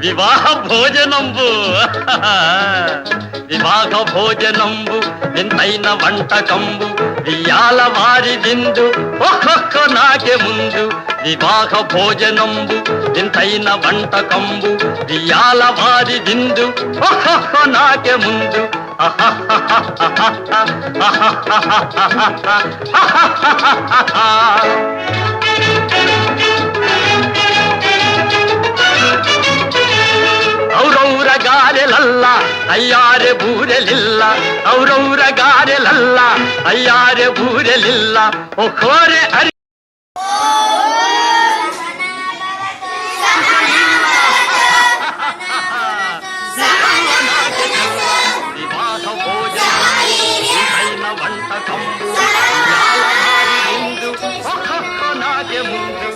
వివాహ భోజనంబు వివాహ భోజనంబు వింతైన వంటకంబు వియాల వారి విందు ఒక్కొక్క నాకే ముందు వివాహ భోజనంబు వింతైన వంటకంబు వియాల వారి విందు ఒక్కొక్క నాకే ముందు ಔರೌರ ಗಾರೆಲಲ್ಲ ಅಯ್ಯಾರೆ ಬೂರೆಲಿಲ್ಲ ಔರೌರ ಗಾರೆಲಲ್ಲ ಅಯ್ಯಾರೆ ಬೂರೆಲಿಲ್ಲ ಒಖೋರೆ ಅರಿ ವಿವಾಹ ಭೋಜನ వంటకంబు ముందు ఒక్కొక్క నాకే ముందు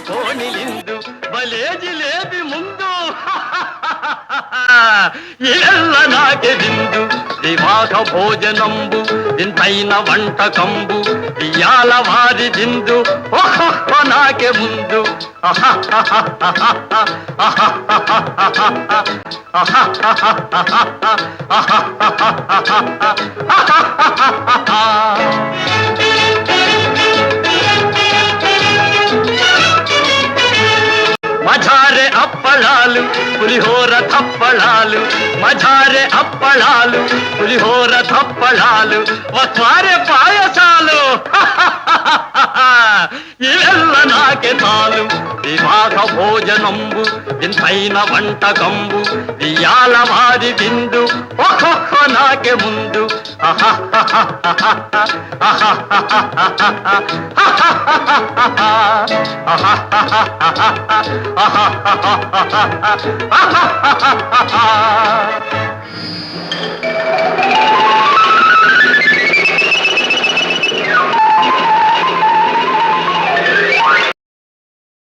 కోణిలిందు బలే జిలేబి ముందు ఇళ్ళ నాకే విందు వివాహ భోజనంబు వింతైన వంటకంబు ఇయాల వారి విందు ఒక్కొక్క నాకే ముందు మజారే అప్పళాలు పులిహోర తప్పళాలు మజారే అప్పళాలు పులిహోర తప్పళాలు వక్వారే పాయసాలు ఇవెల్ల నాకే చాలు వివాహ భోజనంబు వింతైన వంటకంబు వియాల వారి విందు ఒక్కొక్క నాకే ముందు ha ha ha ha ha